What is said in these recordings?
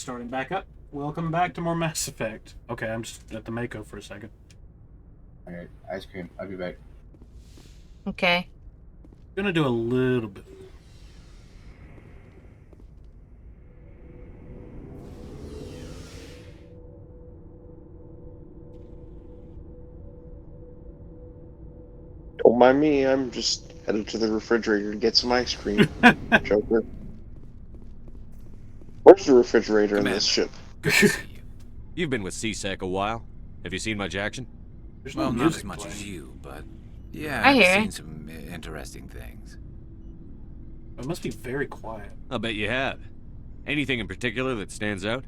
starting back up. Welcome back to more Mass Effect. Okay, I'm just at the Mako for a second. Alright, ice cream. I'll be back. Okay. Gonna do a little bit. Don't mind me, I'm just headed to the refrigerator to get some ice cream. Joker. Where's the refrigerator in this ship? Good to see you. You've been with CSEC a while. Have you seen much action? There's Well, no not music as much playing. as you, but yeah, I I've hear seen it. some interesting things. It must be very quiet. I'll bet you have. Anything in particular that stands out?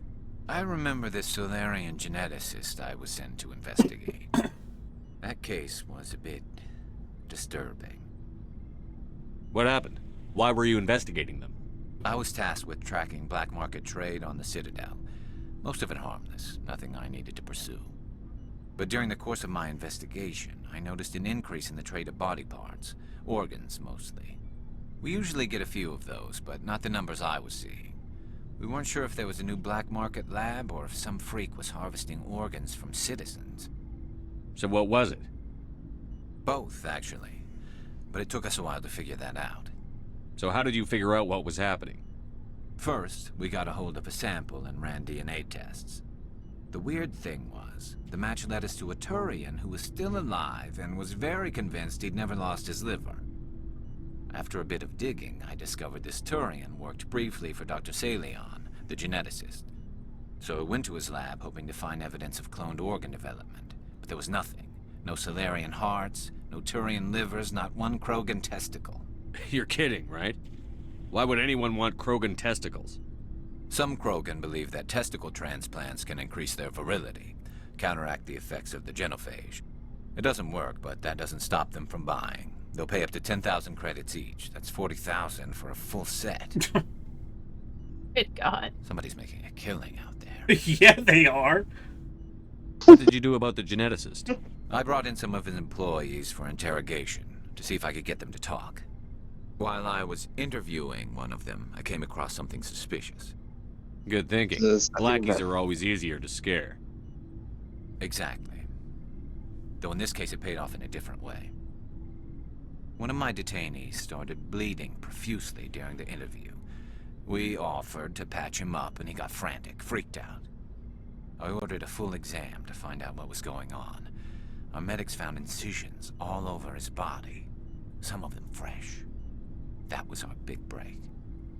I remember this Solarian geneticist I was sent to investigate. That case was a bit disturbing. What happened? Why were you investigating them? I was tasked with tracking black market trade on the Citadel. Most of it harmless, nothing I needed to pursue. But during the course of my investigation, I noticed an increase in the trade of body parts, organs mostly. We usually get a few of those, but not the numbers I was seeing. We weren't sure if there was a new black market lab or if some freak was harvesting organs from citizens. So what was it? Both, actually. But it took us a while to figure that out. So how did you figure out what was happening? First, we got a hold of a sample and ran DNA tests. The weird thing was, the match led us to a Turian who was still alive and was very convinced he'd never lost his liver. After a bit of digging, I discovered this Turian worked briefly for Dr. Salion, the geneticist. So I went to his lab hoping to find evidence of cloned organ development, but there was nothing. No Solarian hearts, no Turian livers, not one Krogan testicle. You're kidding, right? Why would anyone want Krogan testicles? Some Krogan believe that testicle transplants can increase their virility, counteract the effects of the genophage. It doesn't work, but that doesn't stop them from buying. They'll pay up to 10,000 credits each. That's 40,000 for a full set. Good God. Somebody's making a killing out there. Yeah, they are. What did you do about the geneticist? I brought in some of his employees for interrogation, to see if I could get them to talk. While I was interviewing one of them, I came across something suspicious. Good thinking. Blackies are always easier to scare. Exactly. Though in this case it paid off in a different way. One of my detainees started bleeding profusely during the interview. We offered to patch him up and he got frantic, freaked out. I ordered a full exam to find out what was going on. Our medics found incisions all over his body, some of them fresh. That was our big break.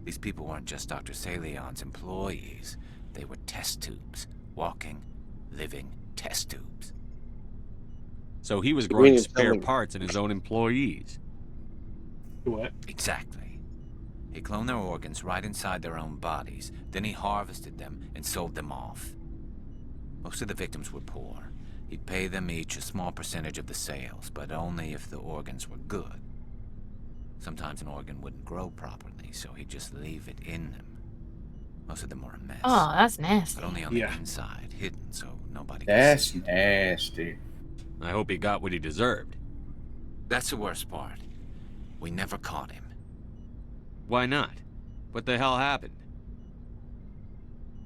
These people weren't just Dr. Salion's employees. They were test tubes. Walking, living test tubes. So he was growing spare parts in his own employees. What? Exactly. He cloned their organs right inside their own bodies. Then he harvested them and sold them off. Most of the victims were poor. He'd pay them each a small percentage of the sales, but only if the organs were good. Sometimes an organ wouldn't grow properly, so he'd just leave it in them. Most of them were a mess. Oh, that's nasty. But only on the inside, hidden, so nobody could That's see it. nasty. I hope he got what he deserved. That's the worst part. We never caught him. Why not? What the hell happened?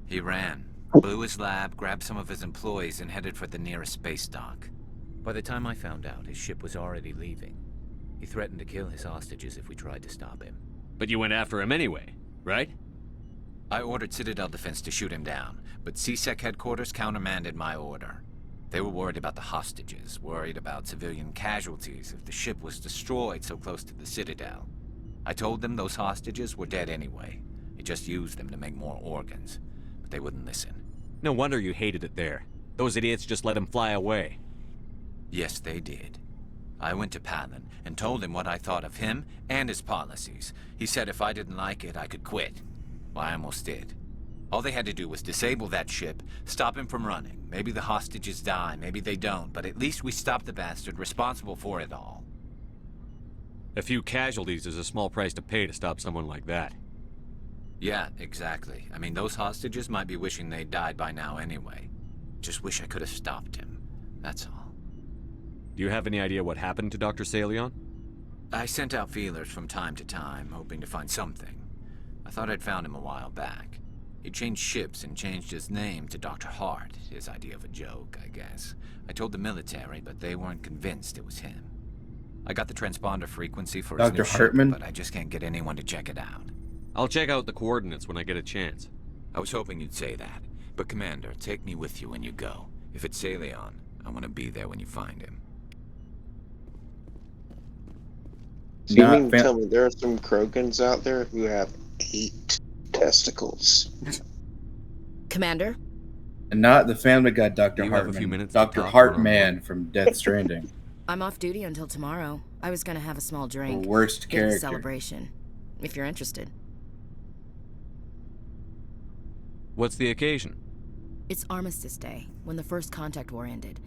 He ran, blew his lab, grabbed some of his employees, and headed for the nearest space dock. By the time I found out, his ship was already leaving. He threatened to kill his hostages if we tried to stop him. But you went after him anyway, right? I ordered Citadel Defense to shoot him down, but CSEC headquarters countermanded my order. They were worried about the hostages, worried about civilian casualties if the ship was destroyed so close to the Citadel. I told them those hostages were dead anyway. He just used them to make more organs. But they wouldn't listen. No wonder you hated it there. Those idiots just let him fly away. Yes, they did. I went to Palin and told him what I thought of him and his policies. He said if I didn't like it, I could quit. Well, I almost did. All they had to do was disable that ship, stop him from running. Maybe the hostages die, maybe they don't, but at least we stopped the bastard responsible for it all. A few casualties is a small price to pay to stop someone like that. Yeah, exactly. I mean, those hostages might be wishing they'd died by now anyway. Just wish I could have stopped him. That's all. Do you have any idea what happened to Dr. Salion? I sent out feelers from time to time, hoping to find something. I thought I'd found him a while back. He changed ships and changed his name to Dr. Hart, his idea of a joke, I guess. I told the military, but they weren't convinced it was him. I got the transponder frequency for his Dr. new ship, Hartman? but I just can't get anyone to check it out. I'll check out the coordinates when I get a chance. I was hoping you'd say that. But Commander, take me with you when you go. If it's Saleon, I want to be there when you find him. So you Not mean to fam- tell me there are some Krogans out there who have 8 testicles? Commander? And not the Family Guy Dr. You have a Hartman. few minutes to Dr. talk Hartman from Death Stranding. I'm off duty until tomorrow. I was gonna have a small The drink. worst Bit of a character. celebration. If you're interested. What's the occasion? It's Armistice Day, when the first contact war ended.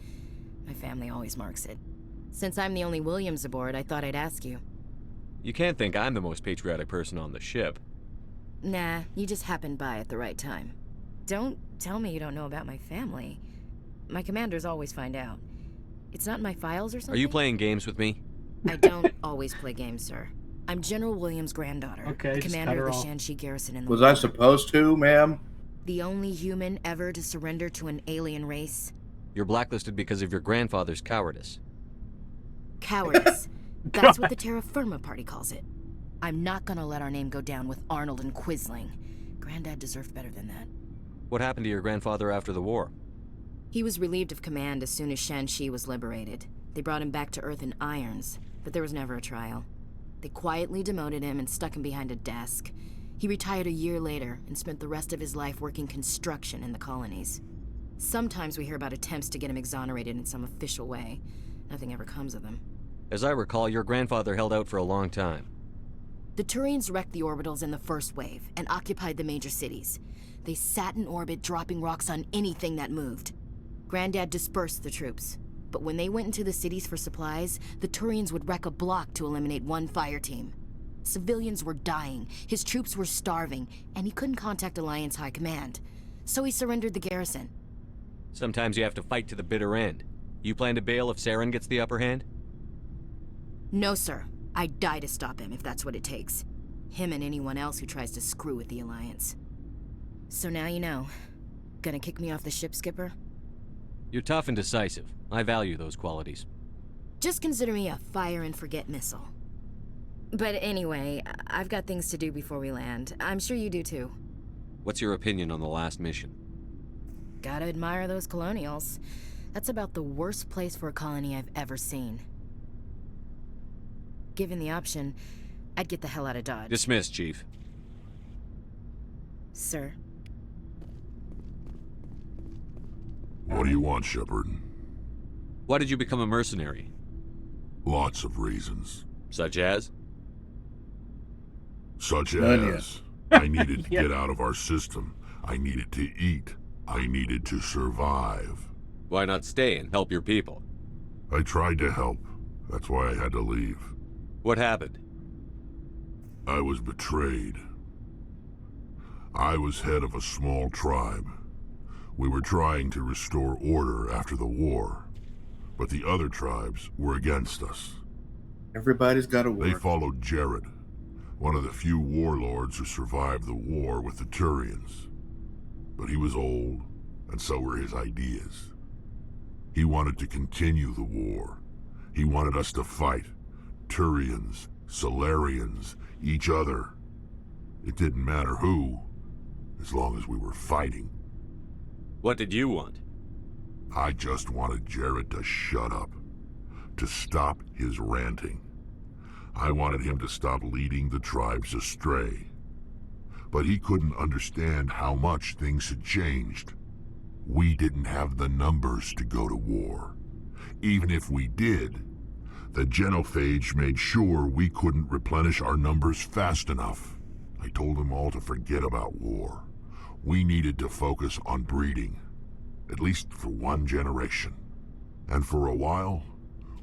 My family always marks it. Since I'm the only Williams aboard, I thought I'd ask you. You can't think I'm the most patriotic person on the ship. Nah, you just happened by at the right time. Don't tell me you don't know about my family. My commanders always find out. It's not in my files or something? Are you playing games with me? I don't always play games, sir. I'm General Williams' granddaughter, Okay, just commander cut her of the off. Shanxi garrison in the Was war. I supposed to, ma'am? The only human ever to surrender to an alien race? You're blacklisted because of your grandfather's cowardice. Cowardice. That's what the Terra Firma Party calls it. I'm not gonna let our name go down with Arnold and Quisling. Granddad deserved better than that. What happened to your grandfather after the war? He was relieved of command as soon as Shanxi was liberated. They brought him back to Earth in irons, but there was never a trial. They quietly demoted him and stuck him behind a desk. He retired a year later and spent the rest of his life working construction in the colonies. Sometimes we hear about attempts to get him exonerated in some official way. Nothing ever comes of them. As I recall, your grandfather held out for a long time. The Turians wrecked the orbitals in the first wave and occupied the major cities. They sat in orbit, dropping rocks on anything that moved. Granddad dispersed the troops, but when they went into the cities for supplies, the Turians would wreck a block to eliminate one fire team. Civilians were dying, his troops were starving, and he couldn't contact Alliance High Command. So he surrendered the garrison. Sometimes you have to fight to the bitter end. You plan to bail if Saren gets the upper hand? No, sir. I'd die to stop him if that's what it takes. Him and anyone else who tries to screw with the Alliance. So now you know. Gonna kick me off the ship, Skipper? You're tough and decisive. I value those qualities. Just consider me a fire and forget missile. But anyway, I've got things to do before we land. I'm sure you do too. What's your opinion on the last mission? Gotta admire those colonials. That's about the worst place for a colony I've ever seen. Given the option, I'd get the hell out of Dodge. Dismissed, Chief. Sir. What do you want, Shepard? Why did you become a mercenary? Lots of reasons. Such as? Such None as, I needed to Yeah. get out of our system. I needed to eat. I needed to survive. Why not stay and help your people? I tried to help. That's why I had to leave. What happened? I was betrayed. I was head of a small tribe. We were trying to restore order after the war, but the other tribes were against us. Everybody's got to They work. followed Jared, one of the few warlords who survived the war with the Turians. But he was old, and so were his ideas. He wanted to continue the war. He wanted us to fight. Turians, Solarians, each other. It didn't matter who, as long as we were fighting. What did you want? I just wanted Jared to shut up, to stop his ranting. I wanted him to stop leading the tribes astray. But he couldn't understand how much things had changed. We didn't have the numbers to go to war. Even if we did, the genophage made sure we couldn't replenish our numbers fast enough. I told them all to forget about war. We needed to focus on breeding, at least for one generation. And for a while,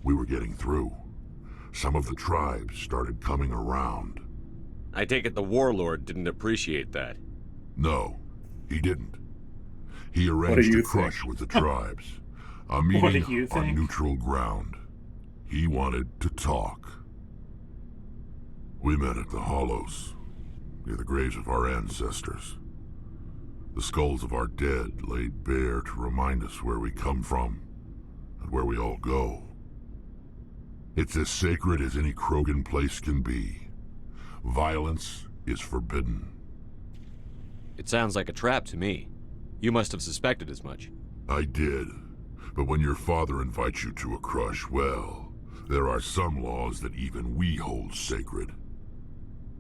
we were getting through. Some of the tribes started coming around. I take it the warlord didn't appreciate that. No, he didn't. He do arranged you a crush think? with the tribes. A What do meeting you on think? neutral ground. He wanted to talk. We met at the Hollows, near the graves of our ancestors. The skulls of our dead laid bare to remind us where we come from and where we all go. It's as sacred as any Krogan place can be. Violence is forbidden. It sounds like a trap to me. You must have suspected as much. I did. But when your father invites you to a crush, well, there are some laws that even we hold sacred.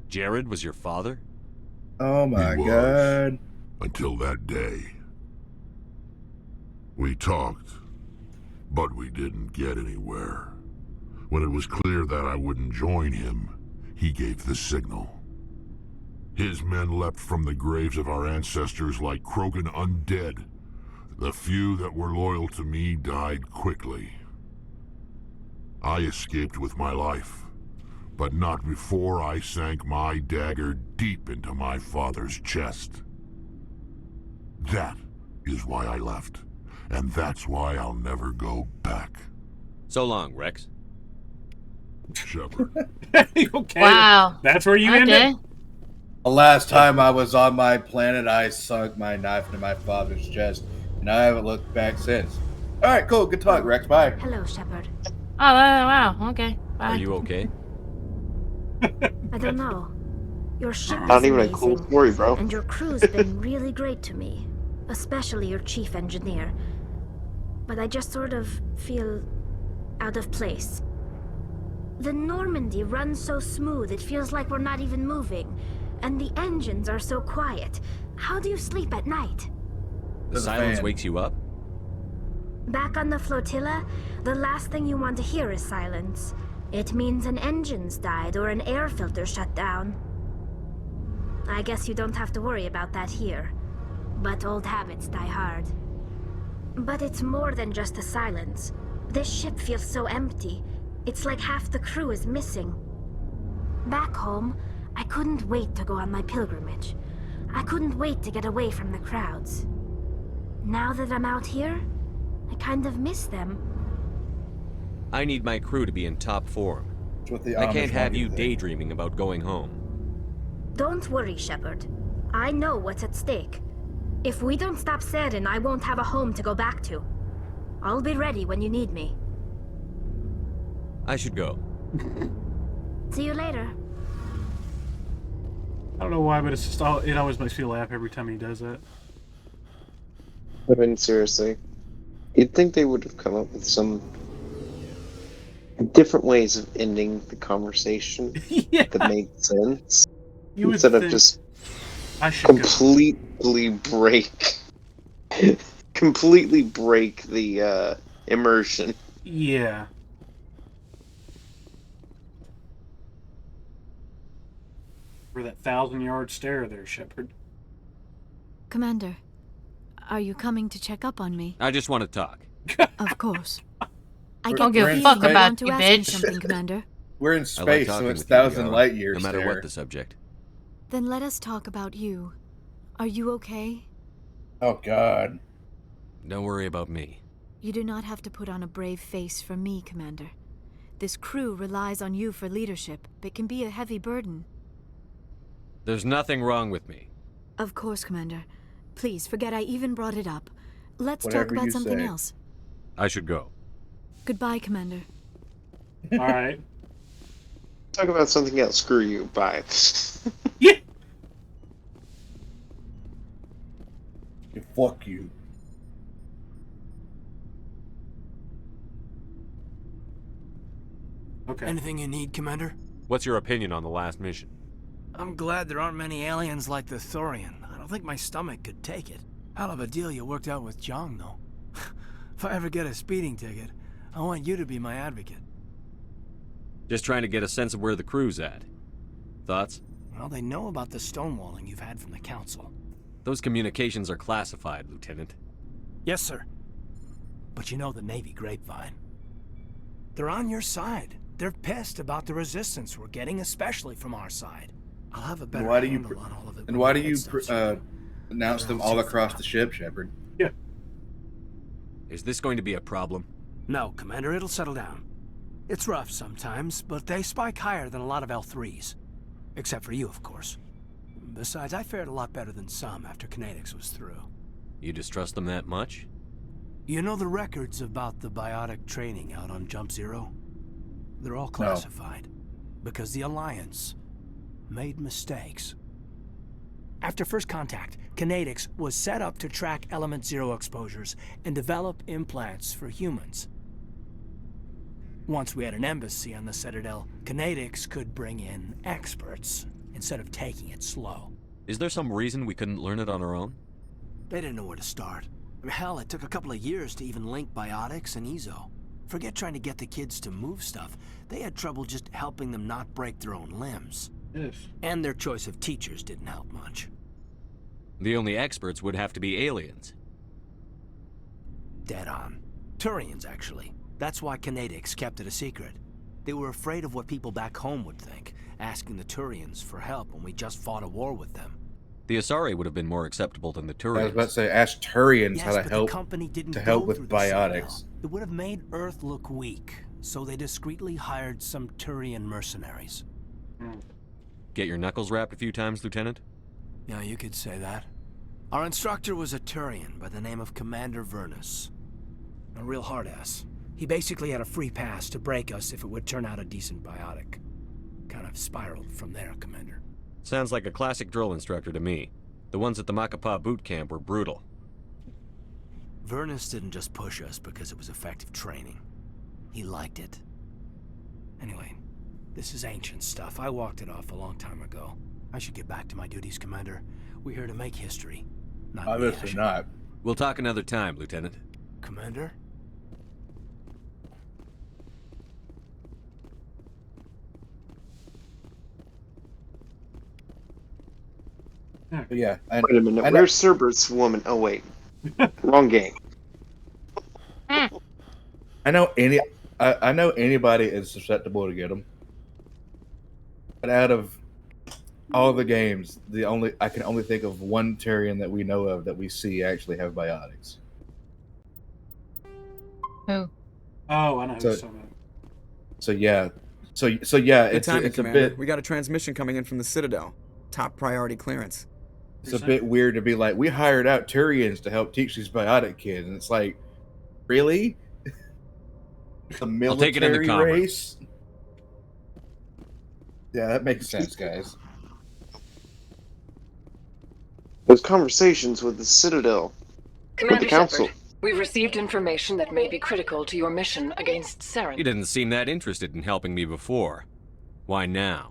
Jared was your father? Oh my He was. god. Until that day. We talked, but we didn't get anywhere. When it was clear that I wouldn't join him, he gave the signal. His men leapt from the graves of our ancestors like Krogan undead. The few that were loyal to me died quickly. I escaped with my life, but not before I sank my dagger deep into my father's chest. That is why I left, and that's why I'll never go back. So long, Rex. Shepard. Okay. Wow. That's where you Okay. ended? The last time I was on my planet, I sunk my knife into my father's chest, and I haven't looked back since. Alright, cool. Good talk, Rex. Bye. Hello, Shepard. Oh, wow. Okay. Bye. Are you okay? I don't know. Your ship is Not even a amazing, cool story, bro. and your crew's been really great to me, especially your chief engineer. But I just sort of feel out of place. The Normandy runs so smooth it feels like we're not even moving, and the engines are so quiet. How do you sleep at night? The There's a silence fan. wakes you up? Back on the flotilla, the last thing you want to hear is silence. It means an engine's died or an air filter shut down. I guess you don't have to worry about that here. But old habits die hard. But it's more than just the silence. This ship feels so empty. It's like half the crew is missing. Back home, I couldn't wait to go on my pilgrimage. I couldn't wait to get away from the crowds. Now that I'm out here, I kind of miss them. I need my crew to be in top form. That's what the I Amish can't have want you to think. daydreaming about going home. Don't worry, Shepard. I know what's at stake. If we don't stop Saren, I won't have a home to go back to. I'll be ready when you need me. I should go. See you later. I don't know why, but it's just it always makes me laugh every time he does that. I mean, seriously. You'd think they would have come up with some different ways of ending the conversation Yeah. that made sense. You would Instead of think just I should go. completely break the immersion. Yeah. For that 1,000-yard stare there, Shepard. Commander, are you coming to check up on me? I just want to talk. Of course. I We're- get we're the in feeling space. you about want to you, ask me bitch. something, Commander. We're in I like space, talking so it's with you, 1,000 Liara, light years no matter there. what the subject. Then let us talk about you. Are you okay? Oh god. Don't worry about me. You do not have to put on a brave face for me, Commander. This crew relies on you for leadership, but can be a heavy burden. There's nothing wrong with me. Of course, Commander. Please, forget I even brought it up. Let's Whatever talk about you something say. else. I should go. Goodbye, Commander. All right. Talk about something else. Screw you. Bye. Yeah. Fuck you. Okay. Anything you need, Commander? What's your opinion on the last mission? I'm glad there aren't many aliens like the Thorian. I don't think my stomach could take it. Hell of a deal you worked out with Jong, though. If I ever get a speeding ticket, I want you to be my advocate. Just trying to get a sense of where the crew's at. Thoughts? Well, they know about the stonewalling you've had from the Council. Those communications are classified, Lieutenant. Yes, sir. But you know the Navy grapevine. They're on your side. They're pissed about the resistance we're getting, especially from our side. I'll have a better And why do you handle on all of it. and when why the do you head starts announce them all across the ship, Shepard? Is this going to be a problem? No, Commander, it'll settle down. It's rough sometimes, but they spike higher than a lot of L3s. Except for you, of course. Besides, I fared a lot better than some after Kinetics was through. You distrust them that much? You know the records about the biotic training out on Jump Zero? They're all classified. Because the Alliance made mistakes. After first contact, Kinetics was set up to track Element Zero exposures and develop implants for humans. Once we had an embassy on the Citadel, Kinetics could bring in experts instead of taking it slow. Is there some reason we couldn't learn it on our own? They didn't know where to start. Hell, it took a couple of years to even link biotics and EZO. Forget trying to get the kids to move stuff. They had trouble just helping them not break their own limbs. Yes. And their choice of teachers didn't help much. The only experts would have to be aliens. Dead on. Turians, actually. That's why Kinetics kept it a secret. They were afraid of what people back home would think, asking the Turians for help when we just fought a war with them. The Asari would have been more acceptable than the Turians. I was about to say, ask Turians how to but help the company didn't help go with through the Citadel. biotics. It would have made Earth look weak, so they discreetly hired some Turian mercenaries. Get your knuckles rapped a few times, Lieutenant? Yeah, you could say that. Our instructor was a Turian by the name of Commander Vernus. A real hard-ass. He basically had a free pass to break us if it would turn out a decent biotic. Kind of spiraled from there, Commander. Sounds like a classic drill instructor to me. The ones at the Macapa boot camp were brutal. Vernus didn't just push us because it was effective training. He liked it. Anyway, this is ancient stuff. I walked it off a long time ago. I should get back to my duties, Commander. We're here to make history, not Obviously rehash it. not. We'll talk another time, Lieutenant. Commander? But yeah. Wait a minute, where's Cerberus woman? Oh wait, wrong game. I know anybody is susceptible to get them. But out of all the games, I can only think of one Turian that we know of that we see actually have biotics. Who? Oh, I know who So- you're talking about. So yeah. So yeah, Good it's timing, a Commander. bit We got a transmission coming in from the Citadel. Top priority clearance. it's a bit weird to be like, we hired out Turians to help teach these biotic kids, and it's like, really? The military I'll take it into commerce. race? Yeah, that makes sense, guys. Those conversations with the Citadel. Commander with the Council. Shepard, we've received information that may be critical to your mission against Saren. You didn't seem that interested in helping me before. Why now?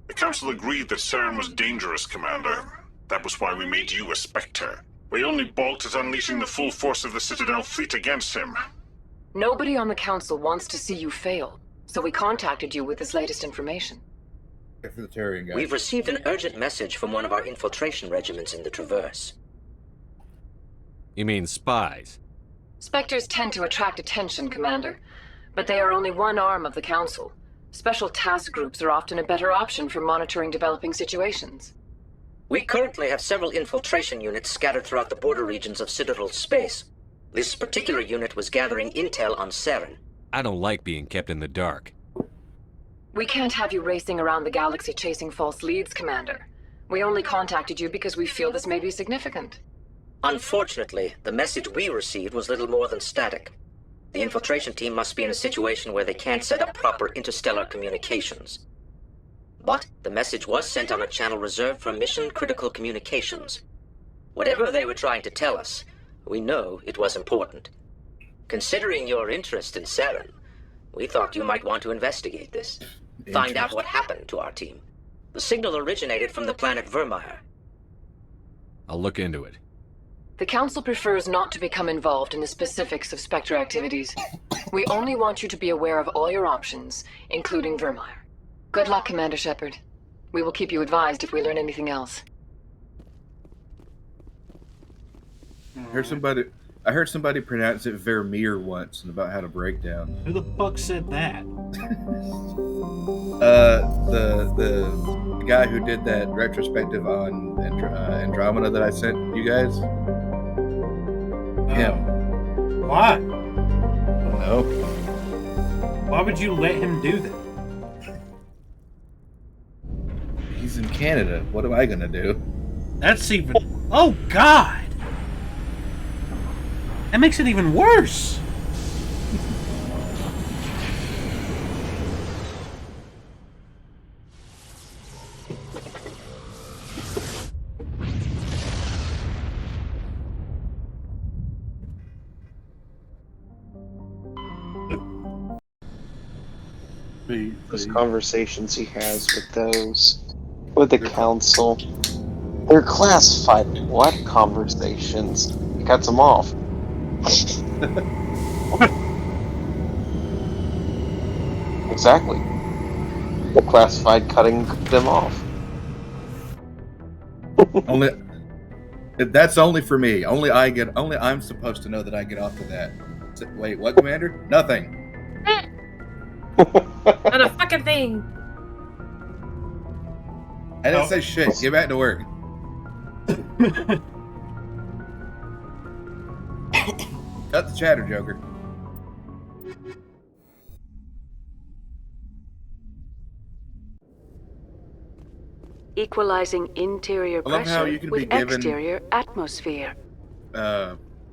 The Council agreed that Saren was dangerous, Commander. That was why we made you a Spectre. We only balked at unleashing the full force of the Citadel fleet against him. Nobody on the Council wants to see you fail, so we contacted you with this latest information. For the Turian guys. We've received an urgent message from one of our infiltration regiments in the Traverse. You mean spies? Spectres tend to attract attention, Commander, but they are only one arm of the Council. Special task groups are often a better option for monitoring developing situations. We currently have several infiltration units scattered throughout the border regions of Citadel space. This particular unit was gathering intel on Saren. I don't like being kept in the dark. We can't have you racing around the galaxy chasing false leads, Commander. We only contacted you because we feel this may be significant. Unfortunately, the message we received was little more than static. The infiltration team must be in a situation where they can't set up proper interstellar communications. But the message was sent on a channel reserved for mission-critical communications. Whatever they were trying to tell us, we know it was important. Considering your interest in Saren, we thought you might want to investigate this. Find out what happened to our team. The signal originated from the planet Vermeer. I'll look into it. The Council prefers not to become involved in the specifics of Spectre activities. We only want you to be aware of all your options, including Vermeer. Good luck, Commander Shepard. We will keep you advised if we learn anything else. I heard somebody pronounce it Vermeer once and about how to break down. Who the fuck said that? The guy who did that retrospective on Andromeda that I sent you guys. Him. Why? I don't know. Why would you let him do that? He's in Canada. What am I gonna do? That's even... Oh, God! That makes it even worse! Those conversations he has with the council, they're classified. What conversations? He cuts them off. Exactly. They're classified, cutting them off. That's only for me. Only I'm supposed to know that I get off of that. Wait, what, Commander? Nothing. Not a fucking thing. I didn't say shit. Get back to work. Cut the chatter, Joker. Equalizing interior I love how pressure you can with be given, exterior atmosphere.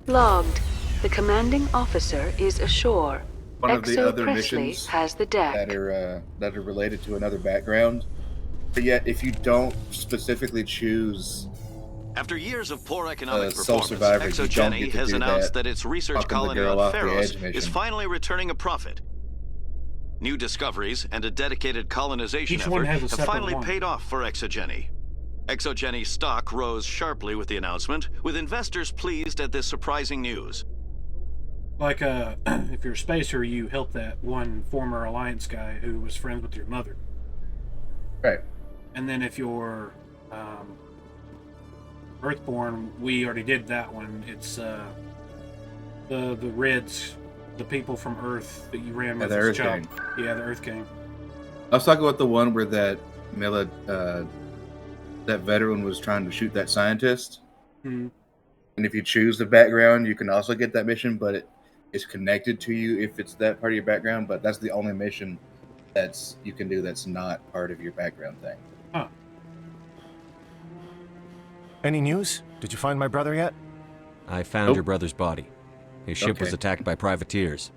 Logged. The commanding officer is ashore. One of the Exo other Presley missions has the deck. that are related to another background. But yet, if you don't specifically choose After years of poor economic Soul performance, Survivor, you don't ExoGeni get to has do announced that. that its research Fucking the colony girl on off the Pharos edge is mission. finally returning a profit. New discoveries and a dedicated colonization Each one effort has a have separate finally one. paid off for ExoGeni. ExoGeni stock rose sharply with the announcement, with investors pleased at this surprising news. Like, if you're a spacer, you help that one former Alliance guy who was friends with your mother. Right. And then if you're Earthborn, we already did that one. It's the Reds, the people from Earth that you ran with. the as a Earth child. Gang. Yeah, the Earth Gang. I was talking about the one where that that veteran was trying to shoot that scientist. Hmm. And if you choose the background, you can also get that mission, but it's connected to you if it's that part of your background. But that's the only mission you can do that's not part of your background thing. Huh. Any news? Did you find my brother yet? I found your brother's body. His ship was attacked by privateers.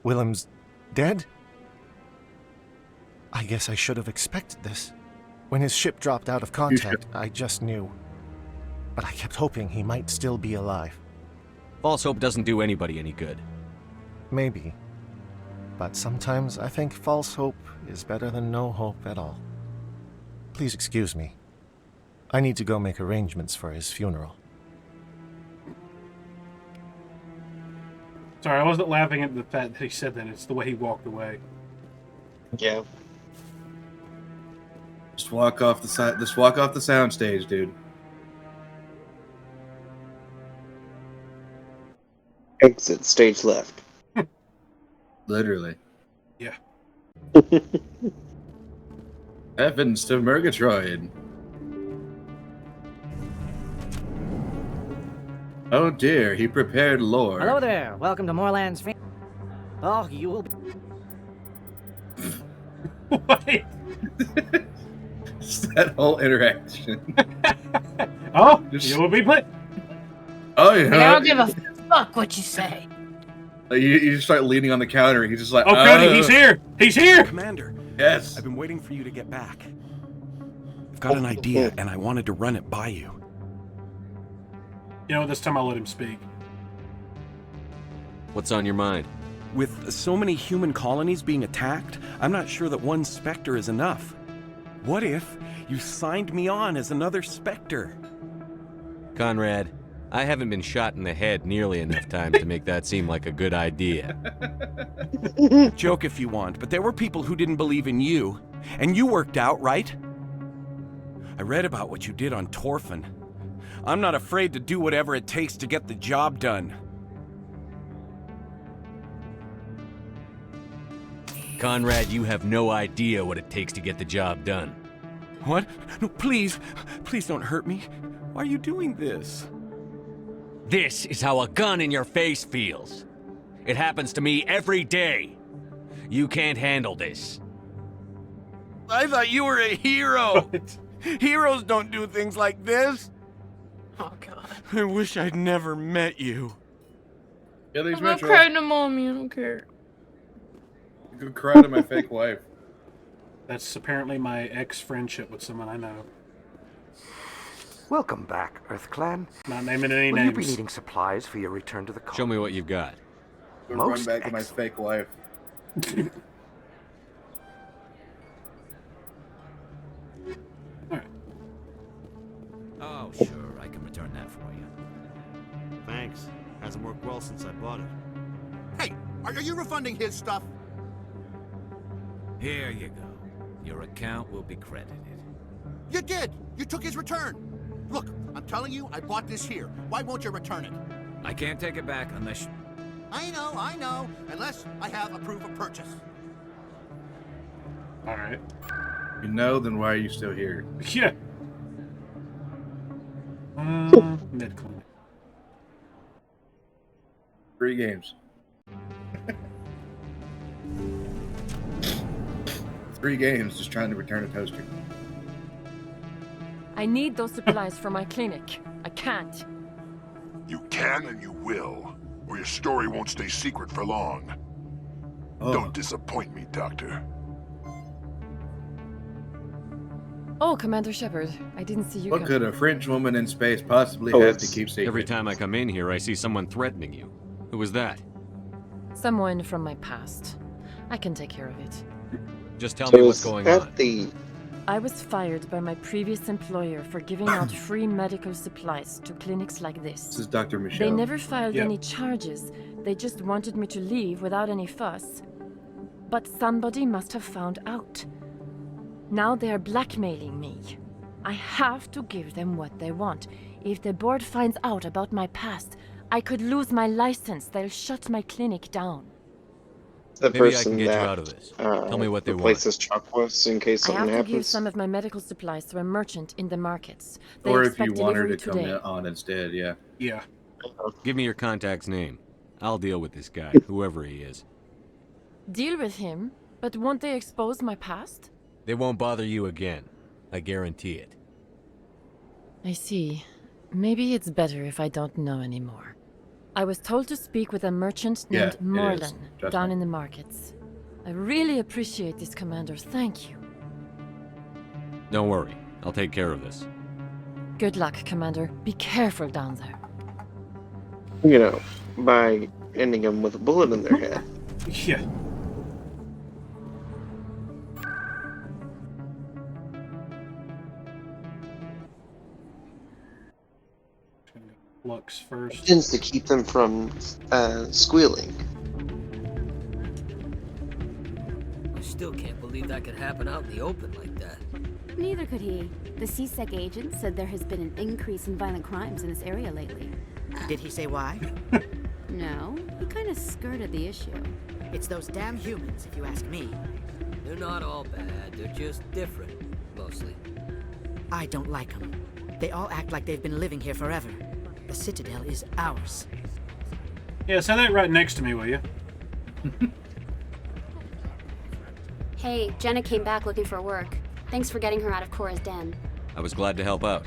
Willem's dead? I guess I should have expected this. When his ship dropped out of contact, I just knew. But I kept hoping he might still be alive. False hope doesn't do anybody any good. Maybe. But sometimes I think false hope is better than no hope at all. Please excuse me. I need to go make arrangements for his funeral. Sorry, I wasn't laughing at the fact that he said that. It's the way he walked away. Yeah. Just walk off the side. Just walk off the soundstage, dude. Exit stage left. Literally. Yeah. Heavens to Murgatroyd. Oh dear, he prepared lore. Hello there. Welcome to Moorland's Fame. Oh, you will be... What? That whole interaction. Oh, you will be put. Oh yeah. I don't give a fuck what you say. Like, you just start leaning on the counter. He's just like, Oh, goody, he's here. He's here. Commander. Yes. I've been waiting for you to get back. I've got an idea, and I wanted to run it by you. You know, this time I'll let him speak. What's on your mind? With so many human colonies being attacked, I'm not sure that one Spectre is enough. What if you signed me on as another Spectre? Conrad, I haven't been shot in the head nearly enough times to make that seem like a good idea. Joke if you want, but there were people who didn't believe in you, and you worked out, right? I read about what you did on Torfin. I'm not afraid to do whatever it takes to get the job done. Conrad, you have no idea what it takes to get the job done. What? No, please. Please don't hurt me. Why are you doing this? This is how a gun in your face feels. It happens to me every day. You can't handle this. I thought you were a hero. Heroes don't do things like this. Oh, God. I wish I'd never met you. Billy's I'm not Mitchell. crying to mommy. I don't care. Go cry to my fake wife. That's apparently my ex-friendship with someone I know. Welcome back, Earth Clan. Not naming any Will names. you be needing supplies for your return to the colony? Show me what you've got. Go Most run back to my fake wife. Oh, sure, I can return that for you. Thanks. Hasn't worked well since I bought it. Hey, are you refunding his stuff? Here you go. Your account will be credited. You did! You took his return! Look, I'm telling you, I bought this here. Why won't you return it? I can't take it back unless... I know. Unless I have a proof of purchase. Alright. You know, then why are you still here? Yeah. Mid-clinic. 3 games. 3 games just trying to return a toaster. I need those supplies for my clinic. I can't. You can and you will, or your story won't stay secret for long. Don't disappoint me, Doctor. Oh, Commander Shepard, I didn't see you What come. could a French woman in space possibly Oh, have to keep secret? Every time I come in here, I see someone threatening you. Who was that? Someone from my past. I can take care of it. Just tell me what's going on. I was fired by my previous employer for giving out free medical supplies to clinics like this. This is Dr. Michelle. They never filed Yep. any charges. They just wanted me to leave without any fuss. But somebody must have found out. Now they are blackmailing me. I have to give them what they want. If the board finds out about my past, I could lose my license. They'll shut my clinic down. The Maybe I person can get you that, out of this. Tell me what they want. replaces Chakwas in case I something have to happens. give some of my medical supplies to a merchant in the markets. They Or if you expect want her to delivery come today. on instead, yeah. Yeah. Give me your contact's name. I'll deal with this guy, whoever he is. Deal with him, but won't they expose my past? They won't bother you again. I guarantee it. I see. Maybe it's better if I don't know anymore. I was told to speak with a merchant Yeah, named it is. Morlan Trust down me. in the markets. I really appreciate this, Commander. Thank you. Don't worry. I'll take care of this. Good luck, Commander. Be careful down there. You know, by ending them with a bullet in their head. Yeah. Lux first. Tends to keep them from squealing. I still can't believe that could happen out in the open like that. Neither could he. The CSEC agent said there has been an increase in violent crimes in this area lately. Did he say why? No, he kind of skirted the issue. It's those damn humans, if you ask me. They're not all bad, they're just different, mostly. I don't like them. They all act like they've been living here forever. The Citadel is ours. Yeah, say that right next to me, will you? Hey, Jenna came back looking for work. Thanks for getting her out of Cora's den. I was glad to help out.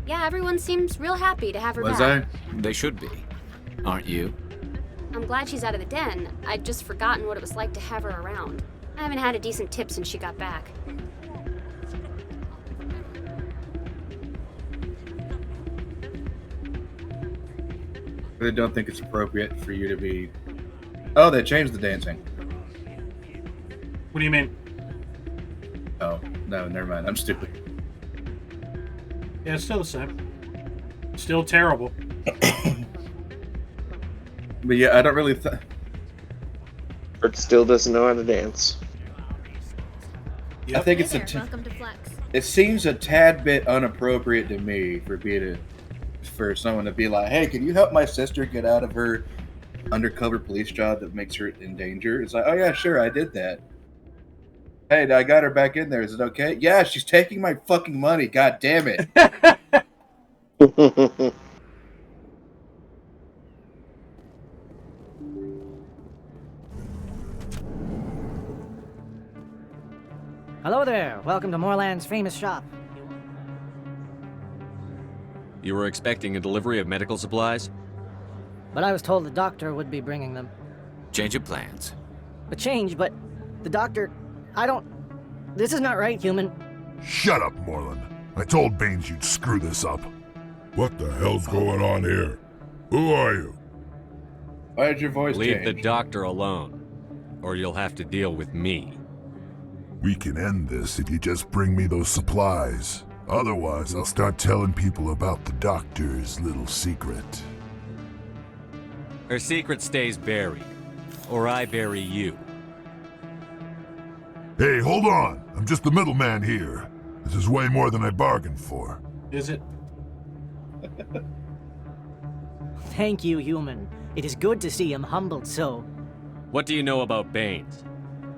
Yeah, everyone seems real happy to have her Was back. They should be. Aren't you? I'm glad she's out of the den. I'd just forgotten what it was like to have her around. I haven't had a decent tip since she got back. I really don't think it's appropriate for you to be... Oh, they changed the dancing. What do you mean? Oh, no, never mind. I'm stupid. Yeah, it's still the same. Still terrible. But yeah, I don't really... Bert still doesn't know how to dance. I think it's Welcome to Flex. It seems a tad bit inappropriate to me for someone to be like, "Hey, can you help my sister get out of her undercover police job that makes her in danger?" It's like, "Oh yeah, sure, I did that." Hey, I got her back in there. Is it okay? Yeah, she's taking my fucking money. God damn it. Hello there. Welcome to Moorland's famous shop. You were expecting a delivery of medical supplies? But I was told the doctor would be bringing them. Change of plans. A change, but the doctor... I don't... This is not right, human. Shut up, Moreland. I told Baines you'd screw this up. What the hell's going on here? Who are you? Why did your voice Leave change? the doctor alone, or you'll have to deal with me. We can end this if you just bring me those supplies. Otherwise, I'll start telling people about the doctor's little secret. Her secret stays buried, or I bury you. Hey, hold on. I'm just the middleman here. This is way more than I bargained for. Is it? Thank you, human. It is good to see him humbled so. What do you know about Baines?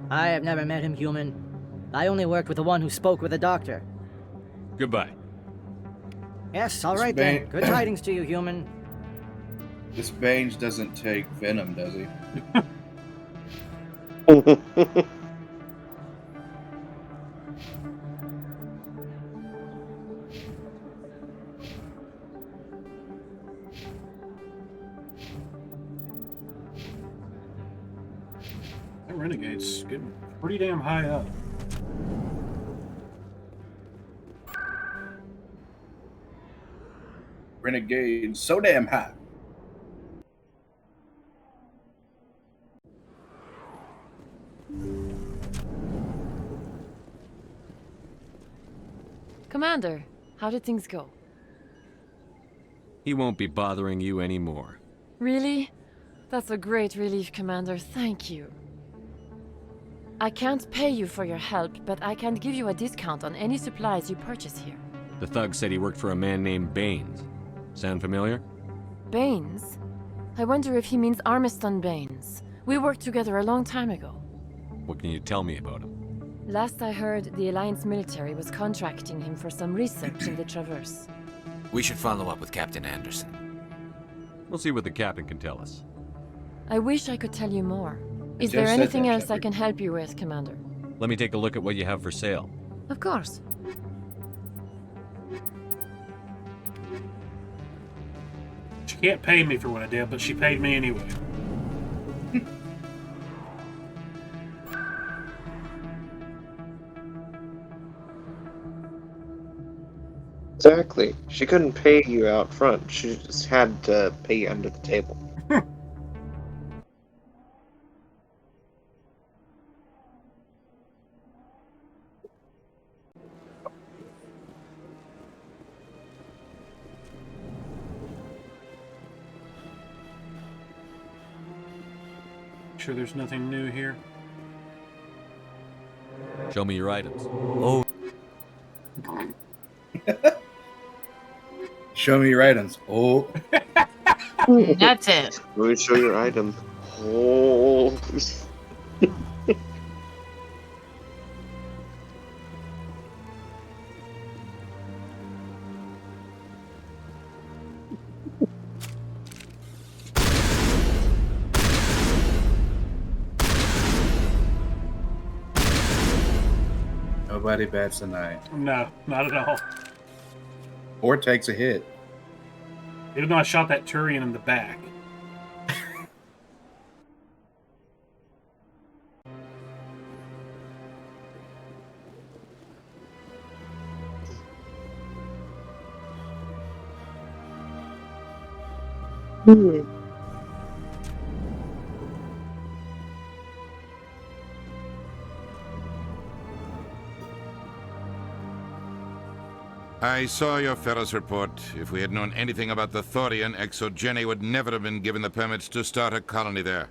I have never met him, human. I only worked with the one who spoke with the doctor. Goodbye. Yes, all right then. Good tidings to you, human. This Baines doesn't take venom, does he? That Renegade's getting pretty damn high up. Renegade so damn high. Commander, how did things go? He won't be bothering you anymore. Really? That's a great relief, Commander. Thank you. I can't pay you for your help, but I can give you a discount on any supplies you purchase here. The thug said he worked for a man named Baines. Sound familiar? Baines? I wonder if he means Armiston Baines. We worked together a long time ago. What can you tell me about him? Last I heard, the Alliance military was contracting him for some research in the Traverse. We should follow up with Captain Anderson. We'll see what the captain can tell us. I wish I could tell you more. Is just there said anything that, else I Shepard. can help you with, Commander? Let me take a look at what you have for sale. Of course. She can't pay me for what I did, but she paid me anyway. Exactly. She couldn't pay you out front. She just had to pay you under the table. Sure there's nothing new here. Show me your items. Oh. Show me your items. Oh. That's it. Let me show your item. Oh. Nobody bats an eye. No, not at all. Or takes a hit. Even though I shot that Turian in the back. I saw your Ferris report. If we had known anything about the Thorian, ExoGeni would never have been given the permits to start a colony there.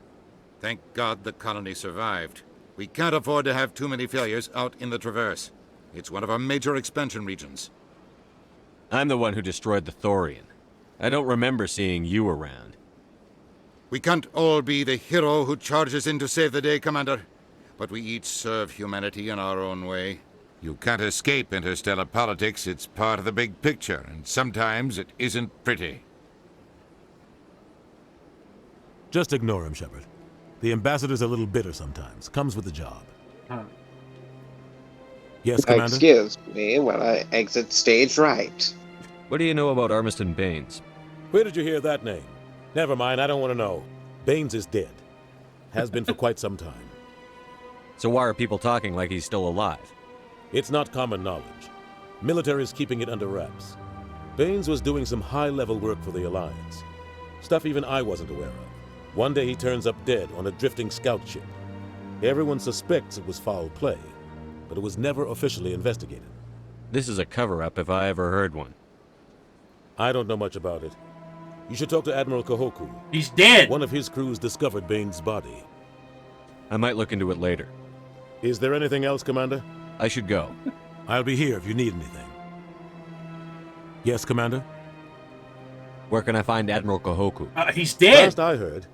Thank God the colony survived. We can't afford to have too many failures out in the Traverse. It's one of our major expansion regions. I'm the one who destroyed the Thorian. I don't remember seeing you around. We can't all be the hero who charges in to save the day, Commander. But we each serve humanity in our own way. You can't escape interstellar politics. It's part of the big picture, and sometimes it isn't pretty. Just ignore him, Shepard. The ambassador's a little bitter sometimes. Comes with the job. Huh. Yes, Commander? Excuse me while I exit stage right. What do you know about Armiston Baines? Where did you hear that name? Never mind, I don't want to know. Baines is dead. Has been for quite some time. So why are people talking like he's still alive? It's not common knowledge. Military is keeping it under wraps. Baines was doing some high-level work for the Alliance. Stuff even I wasn't aware of. One day he turns up dead on a drifting scout ship. Everyone suspects it was foul play, but it was never officially investigated. This is a cover-up if I ever heard one. I don't know much about it. You should talk to Admiral Kahoku. He's dead! One of his crews discovered Baines' body. I might look into it later. Is there anything else, Commander? I should go. I'll be here if you need anything. Yes, Commander? Where can I find Admiral Kahoku? He's dead! Last I heard,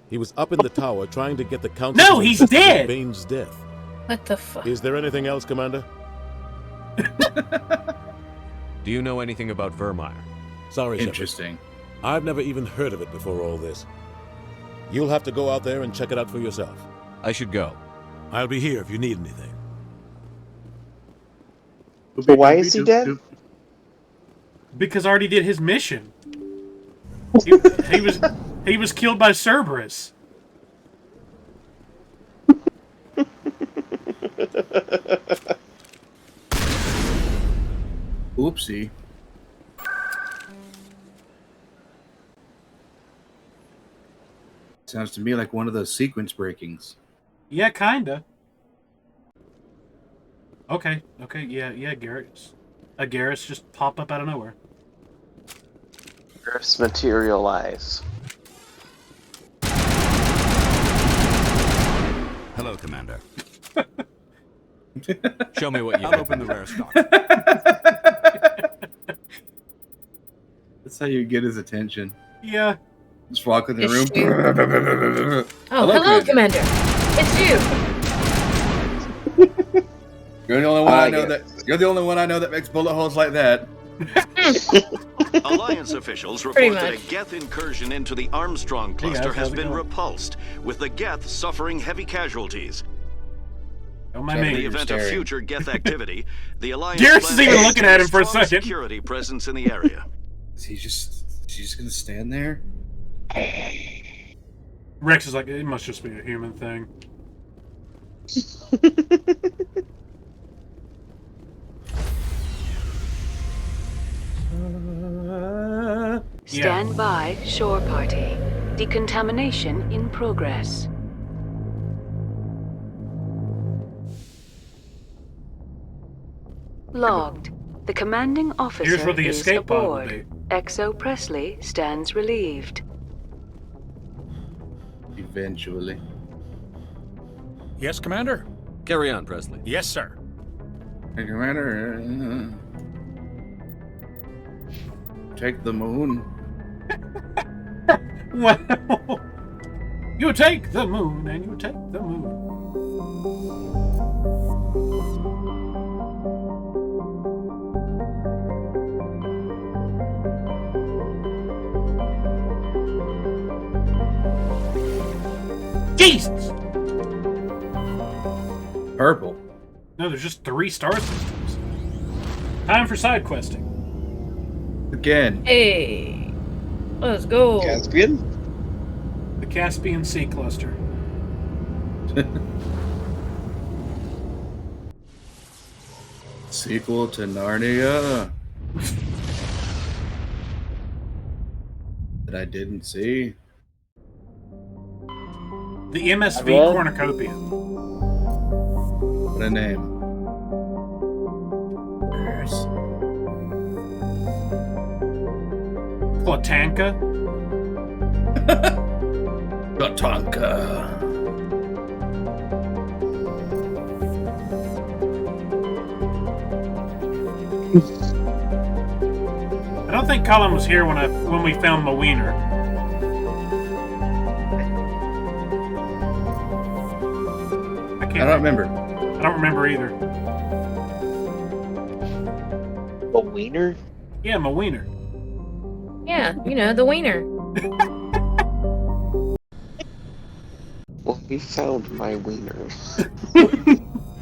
he was up in the tower trying to get the council No, to he's investigate dead! Baines' death. What the fuck? Is there anything else, Commander? Do you know anything about Vermeer? Sorry, Interesting. Shepard. I've never even heard of it before all this. You'll have to go out there and check it out for yourself. I should go. I'll be here if you need anything. But why is he dead? Because I already did his mission. He was killed by Cerberus. Oopsie. Sounds to me like one of those sequence breakings. Yeah, kinda. Okay, yeah, Garrus. Garrus just pop up out of nowhere. Earth's materialize. Hello, Commander. Show me what you I'll have. open the rare stock. That's how you get his attention. Yeah. Just walk in the It's room. Oh, hello, Commander. It's you. You're the only one I know that. You're the only one I know that makes bullet holes like that. Alliance officials Pretty report that a much. Geth incursion into the Armstrong Hey, cluster guys, has how's it been going? repulsed, with the Geth suffering heavy casualties. Oh, my In man. the event of future Geth activity, the Alliance Garrus plans is even to looking at him maintain for a strong second. security presence in the area. Is he just gonna stand there? Rex is like, it must just be a human thing. Stand by, shore party. Decontamination in progress. Logged. The commanding officer Here's where the is escape pod would aboard. Exo Presley stands relieved. Eventually. Yes, Commander? Carry on, Presley. Yes, sir. Hey, Commander. Take the moon. Well, you take the moon and you take the moon. Jesus! Purple. No, there's just 3 star systems. Time for side questing. Again. Hey, let's go. Caspian? The Caspian Sea Cluster. Sequel to Narnia. That I didn't see. The MSV Well- Cornucopia. What a name. Platanka. Platanka. I don't think Colin was here when we found my wiener. I don't remember. I don't remember either. A wiener? Yeah, my wiener. Yeah, you know, the wiener. Well, we found my wiener.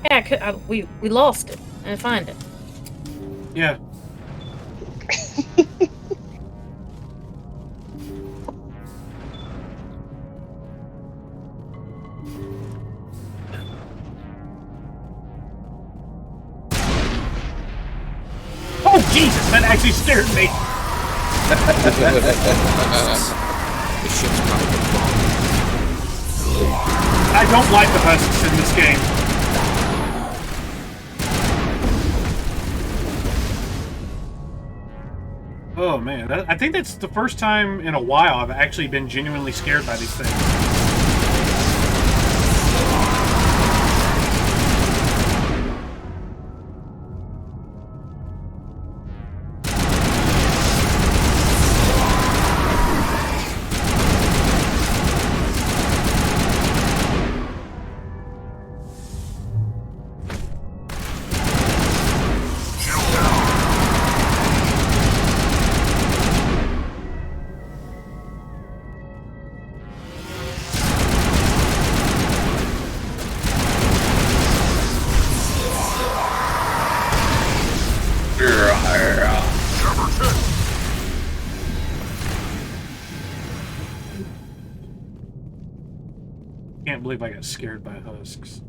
Yeah, we lost it. and find it. Yeah. Oh Jesus! That actually scared me. The ship's probably I don't like the husks in this game. Oh man, I think that's the first time in a while I've actually been genuinely scared by these things. Can't believe I got scared by husks.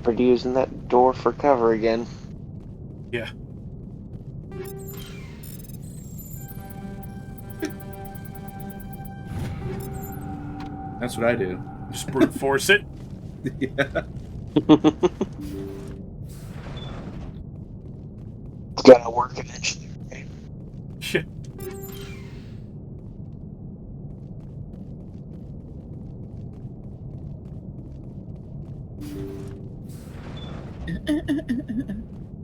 We're using that door for cover again. Yeah. That's what I do. Just brute force it. Yeah. It's gotta work eventually. Right? Shit.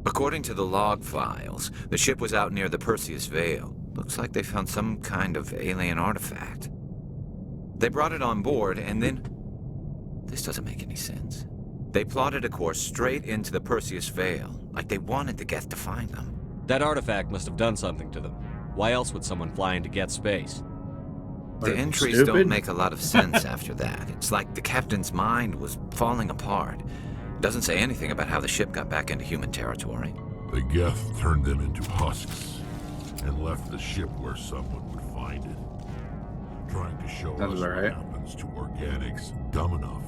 According to the log files, the ship was out near the Perseus Vale. Looks like they found some kind of alien artifact. They brought it on board, and then... This doesn't make any sense. They plotted a course straight into the Perseus Vale, like they wanted the Geth to find them. That artifact must have done something to them. Why else would someone fly into Geth space? The entries don't make a lot of sense after that. It's like the captain's mind was falling apart. Doesn't say anything about how the ship got back into human territory. The Geth turned them into husks and left the ship where someone would find it. Trying to show us what happens to organics dumb enough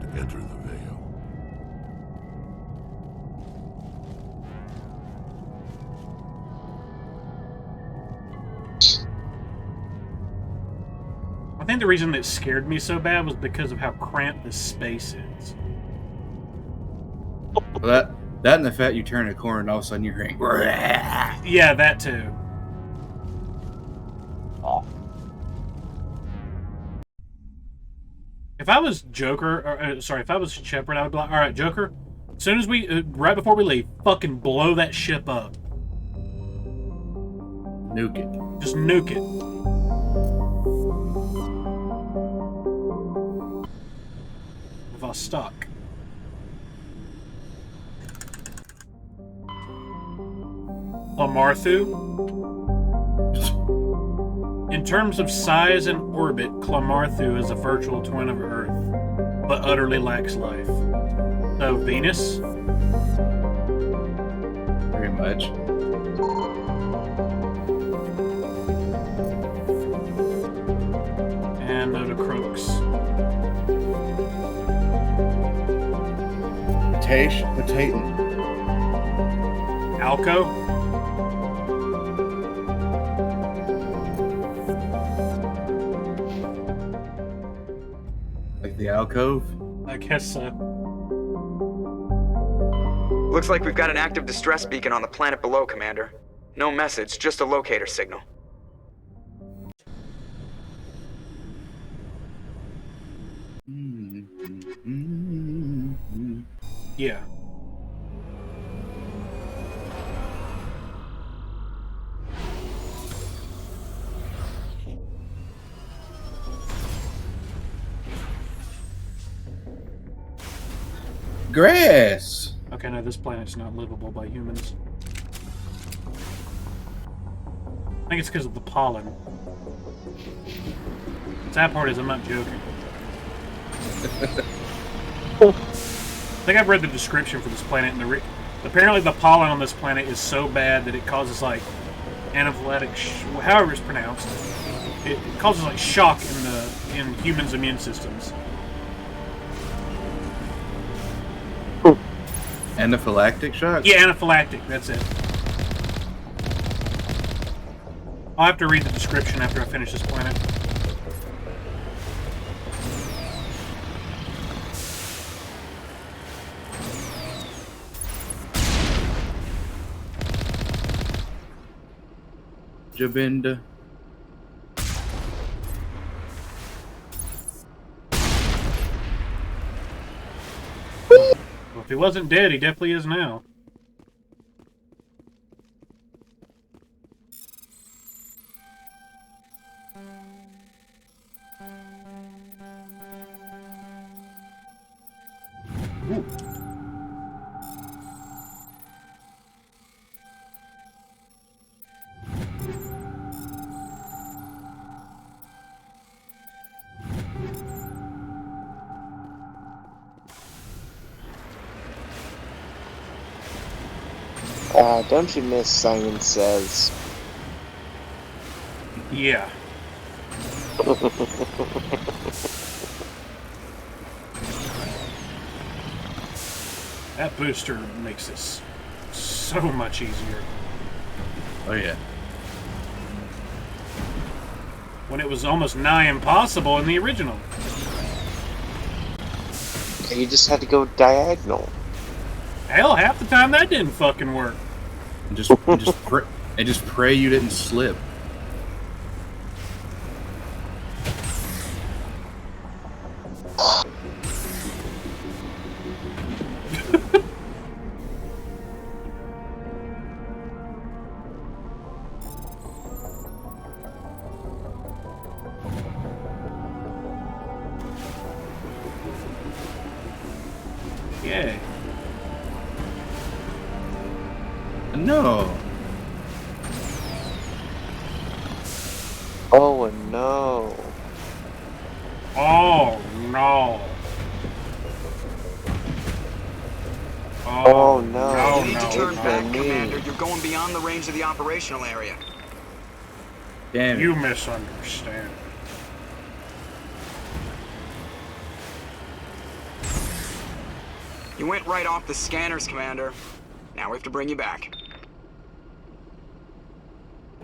to enter the Veil. I think the reason that scared me so bad was because of how cramped this space is. Well, that and the fact you turn a corner and all of a sudden you're hearing. Yeah, that too. If I was Joker, or sorry, if I was Shepard, I would be like, all right, Joker, as soon as we, right before we leave, fucking blow that ship up. Nuke it. Just nuke it. If I was stuck. Klamarthu. In terms of size and orbit, Klamarthu is a virtual twin of Earth, but utterly lacks life. So, Venus? Very much. And Notocroaks. Potaton. Alco? Like the alcove? I guess so. Looks like we've got an active distress beacon on the planet below, Commander. No message, just a locator signal. Yeah. Grass! Okay, no, this planet's not livable by humans. I think it's because of the pollen. Sad part is I'm not joking. I think I've read the description for this planet, and apparently the pollen on this planet is so bad that it causes like anaphylactic, however it's pronounced. It causes like shock in humans' immune systems. Anaphylactic shock? Yeah, anaphylactic. That's it. I'll have to read the description after I finish this planet. Jabinda. Well, if he wasn't dead, he definitely is now. Ooh. Don't you miss Simon Says? Yeah. That booster makes this so much easier. Oh yeah. When it was almost nigh impossible in the original. You just had to go diagonal. Hell, half the time that didn't fucking work. And just pray you didn't slip. Yeah. No. Oh no. Oh no. Oh no. You need to turn back, Commander. You're going beyond the range of the operational area. Damn it. You misunderstand. You went right off the scanners, Commander. Now we have to bring you back.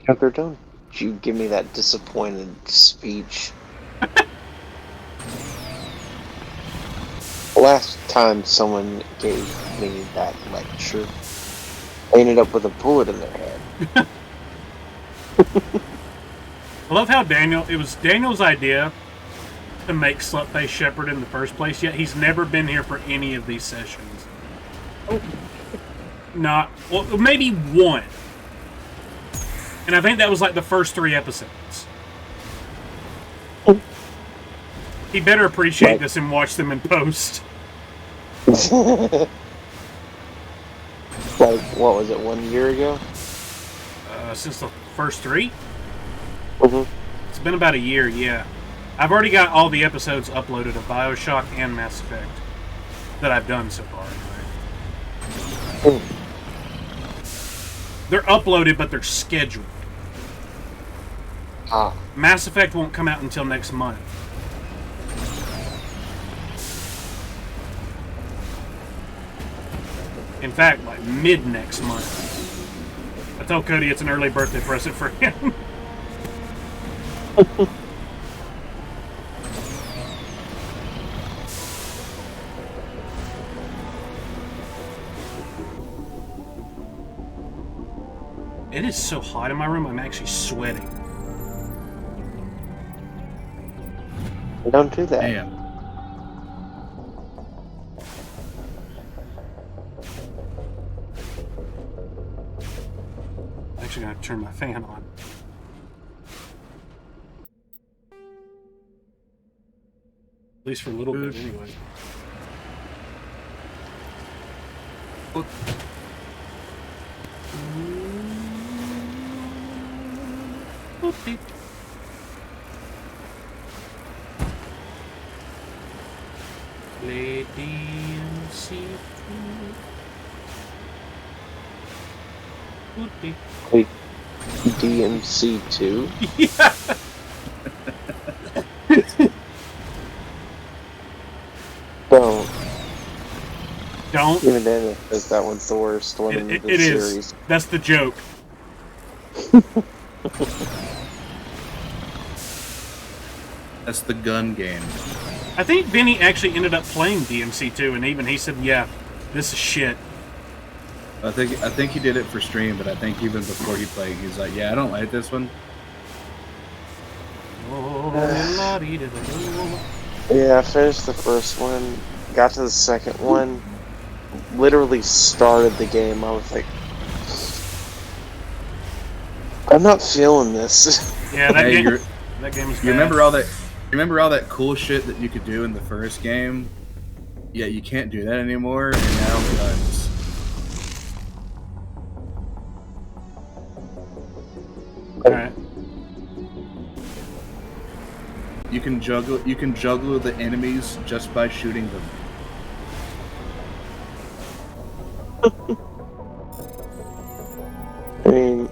Tucker, don't you give me that disappointed speech. Last time someone gave me that lecture, I ended up with a bullet in their head. I love how it was Daniel's idea to make Slutface Shepherd in the first place, yet he's never been here for any of these sessions. Well, maybe one. And I think that was like the first 3 episodes. He better appreciate this and watch them in post. Like, what was it, 1 year ago? Since the first 3? Mm-hmm. It's been about a year, yeah. I've already got all the episodes uploaded of BioShock and Mass Effect that I've done so far, anyway. They're uploaded, but they're scheduled. Mass Effect won't come out until next month. In fact, like mid next month. I tell Cody it's an early birthday present for him. It is so hot in my room, I'm actually sweating. Don't do that. Damn. I'm actually gonna turn my fan on. At least for a little bit, anyway. Play DMC. Wait, DMC 2? Yeah. Don't. Even then, that one's the worst one in the it series. Is. That's the joke. That's the gun game. I think Vinny actually ended up playing DMC2, and even he said, "Yeah, this is shit." I think he did it for stream, but I think even before he played, he was like, "Yeah, I don't like this one." Yeah, I finished the first one, got to the second one, literally started the game. I was like, I'm not feeling this. Yeah, that game is bad. You remember all that cool shit that you could do in the first game? Yeah, you can't do that anymore, and now guns. Alright. You can juggle the enemies just by shooting them. I mean,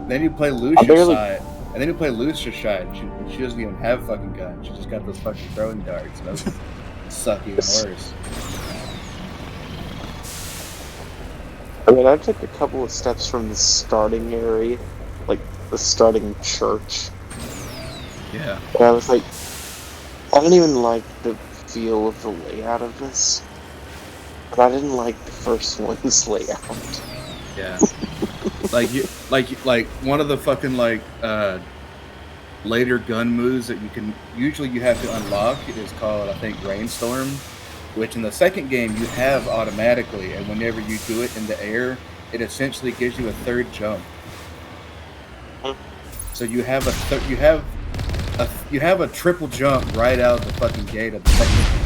then you play Lucia's side, and then you play Lucia's side. She doesn't even have fucking guns. She just got those fucking throwing darts. And those suck even worse. I mean, I took a couple of steps from the starting area, like the starting church. Yeah. And I was like, I don't even like the feel of the layout of this. But I didn't like the first one's layout. Yeah. like one of the fucking later gun moves that you have to unlock is called, I think, Rainstorm, which in the second game you have automatically, and whenever you do it in the air, it essentially gives you a third jump. So you have a triple jump right out of the fucking gate of the second game.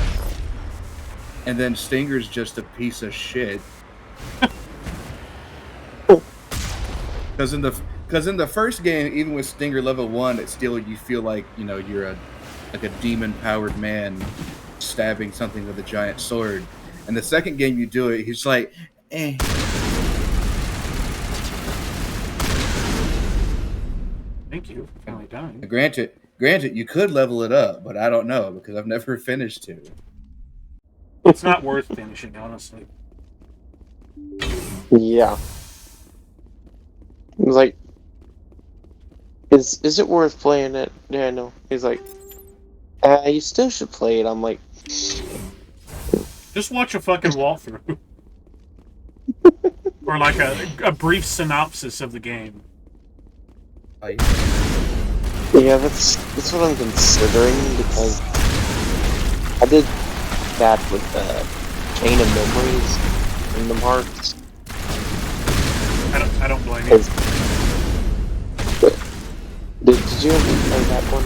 And then Stinger's just a piece of shit. Because in the first game, even with Stinger level 1, it's still, you feel like, you know, you're a demon powered man stabbing something with a giant sword. And the second game you do it, he's like, eh. Thank you for finally dying. Granted, you could level it up, but I don't know because I've never finished 2. It's not worth finishing, honestly. Yeah. I was like, is it worth playing it? Yeah, no. He's like, you still should play it. I'm like, just watch a fucking walkthrough. Or like a brief synopsis of the game. Yeah, that's what I'm considering, because I did that with Chain of Memories, Kingdom Hearts. I don't blame you. Did you ever play that one?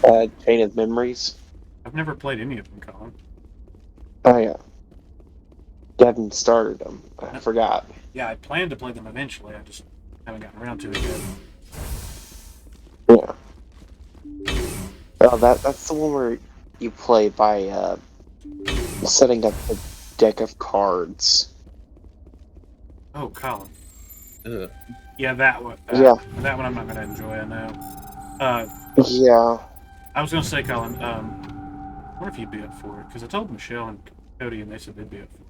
Huh? Chain of Memories. I've never played any of them, Colin. Oh yeah. You haven't started them. I forgot. Yeah, I plan to play them eventually. I just haven't gotten around to it yet. Yeah. Oh, that's the one where you play by setting up a deck of cards. Oh, Colin. Ugh. Yeah, that one. Yeah. That one I'm not going to enjoy, I know. Yeah. I was going to say, Colin, I wonder if you'd be up for it, because I told Michelle and Cody, and they said they'd be up for it.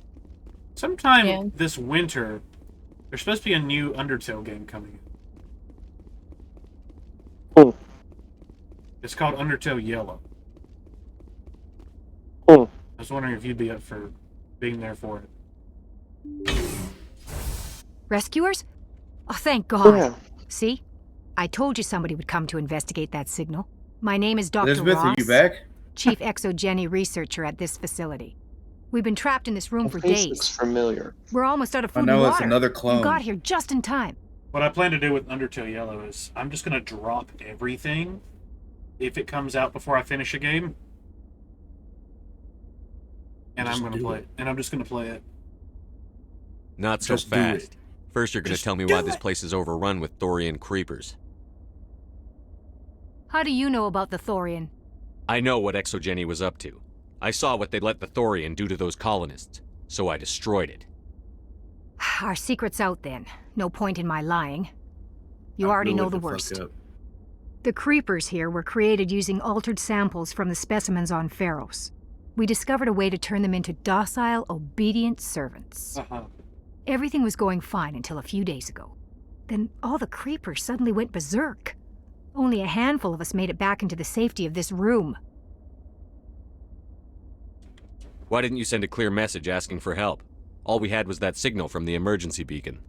Sometime this winter, there's supposed to be a new Undertale game coming in. It's called Undertale Yellow. I was wondering if you'd be up for being there for it. Rescuers? Oh, thank God. Yeah. See? I told you somebody would come to investigate that signal. My name is Dr. Elizabeth, Ross, are you back? Chief Exogeny Researcher at this facility. We've been trapped in this room for Face days. looks familiar. We're almost out of food I know, and it's water. another clone. You got here just in time. What I plan to do with Undertale Yellow is I'm just going to drop everything if it comes out before I finish a game. And I'm going to play it. And I'm just going to play it. Not so Just do fast. it. First, you're going to tell me why this place is overrun with Thorian creepers. How do you know about the Thorian? I know what ExoGeni was up to. I saw what they let the Thorian do to those colonists, so I destroyed it. Our secret's out then. No point in my lying. You already know the worst. The creepers here were created using altered samples from the specimens on Pharos. We discovered a way to turn them into docile, obedient servants. Everything was going fine until a few days ago. Then all the creepers suddenly went berserk. Only a handful of us made it back into the safety of this room. Why didn't you send a clear message asking for help? All we had was that signal from the emergency beacon.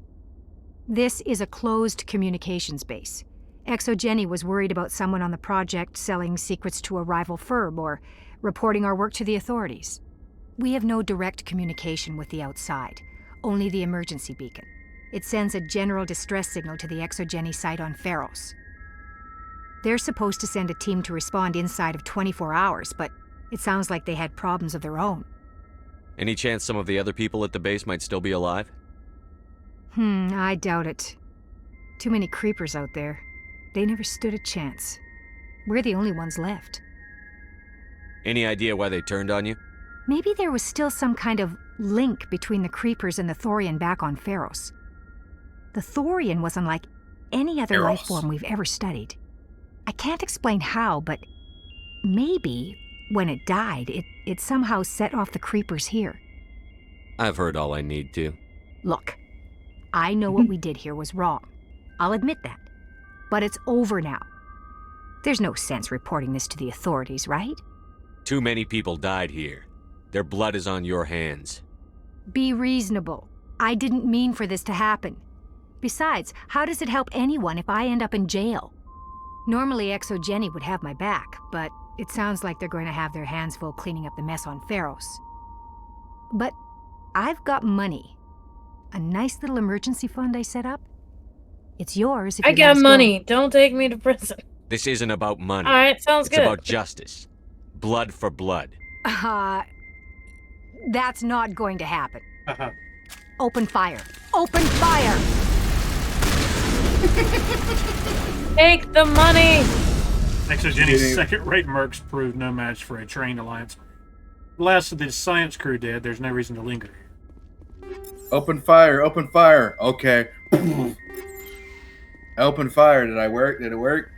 This is a closed communications base. ExoGeni was worried about someone on the project selling secrets to a rival firm or reporting our work to the authorities. We have no direct communication with the outside, only the emergency beacon. It sends a general distress signal to the ExoGeni site on Pharos. They're supposed to send a team to respond inside of 24 hours, but it sounds like they had problems of their own. Any chance some of the other people at the base might still be alive? I doubt it. Too many creepers out there. They never stood a chance. We're the only ones left. Any idea why they turned on you? Maybe there was still some kind of link between the creepers and the Thorian back on Pharos. The Thorian was unlike any other life form we've ever studied. I can't explain how, but maybe when it died, it somehow set off the creepers here. I've heard all I need to. Look, I know what we did here was wrong. I'll admit that. But it's over now. There's no sense reporting this to the authorities, right? Too many people died here. Their blood is on your hands. Be reasonable. I didn't mean for this to happen. Besides, how does it help anyone if I end up in jail? Normally ExoGeni would have my back, but it sounds like they're going to have their hands full cleaning up the mess on Pharos. But I've got money. A nice little emergency fund I set up. It's yours if you I got money. Don't take me to prison. This isn't about money. Alright, sounds good. It's about justice. Blood for blood. That's not going to happen. Open fire. Open fire! Take the money! ExoGeni's second-rate mercs proved no match for a trained alliance. The last of the science crew dead, there's no reason to linger. Open fire, open fire. Okay. Open fire. Did I work? Did it work?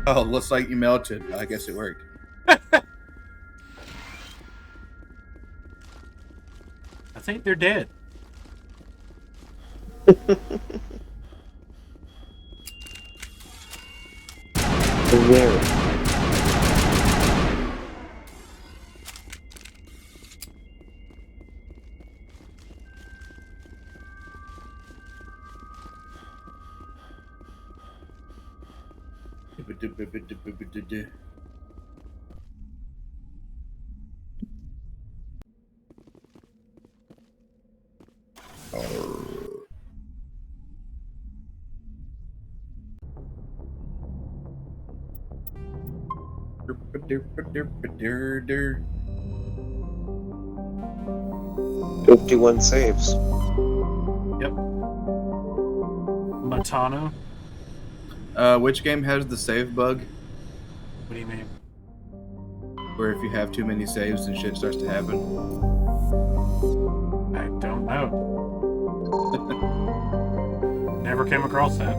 Oh, looks like you melted. I guess it worked. I think they're dead. Where? $51 saves. Yep. Matano. Which game has the save bug? What do you mean? Where if you have too many saves, then shit starts to happen. I don't know. Never came across that.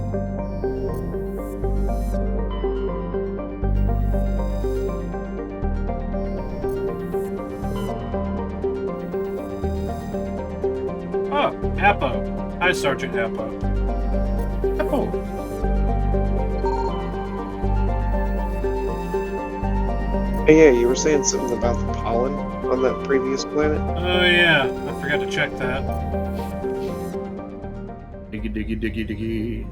Oh, Apo. Hi, Sergeant Apo. Oh. Hey, yeah, you were saying something about the pollen on that previous planet? Oh, yeah. I forgot to check that. Diggy, diggy, diggy, diggy.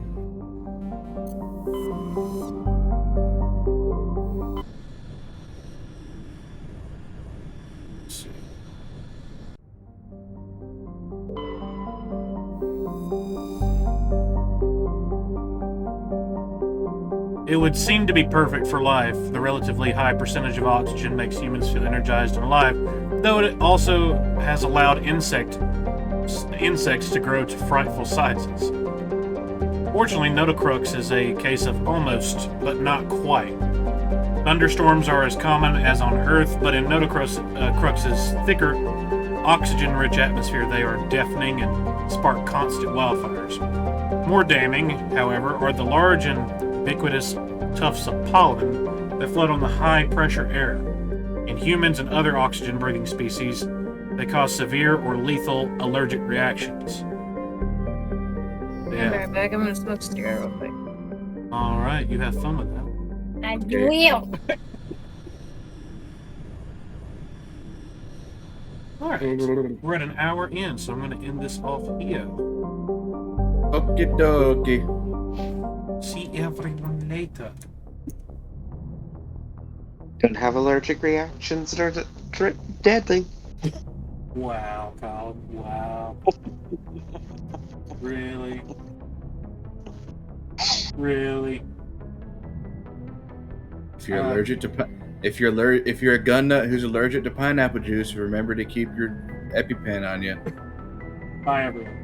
Let's see. It would seem to be perfect for life. The relatively high percentage of oxygen makes humans feel energized and alive, though it also has allowed insects to grow to frightful sizes. Fortunately, Notocrux is a case of almost, but not quite. Thunderstorms are as common as on Earth, but in Notocrux's thicker, oxygen-rich atmosphere, they are deafening and spark constant wildfires. More damning, however, are the large and ubiquitous tufts of pollen that float on the high-pressure air. In humans and other oxygen-breathing species, they cause severe or lethal allergic reactions. I'll be right back. I'm gonna smoke a cigarette real quick. Alright, you have fun with that. I will. Alright, we're at an hour in, so I'm going to end this off here. Okie dokie. See everyone later. Don't have allergic reactions that are deadly. Wow, Colin. Wow. Really? Really? If you're allergic to if you're a gun nut who's allergic to pineapple juice, remember to keep your EpiPen on you. Bye, everyone.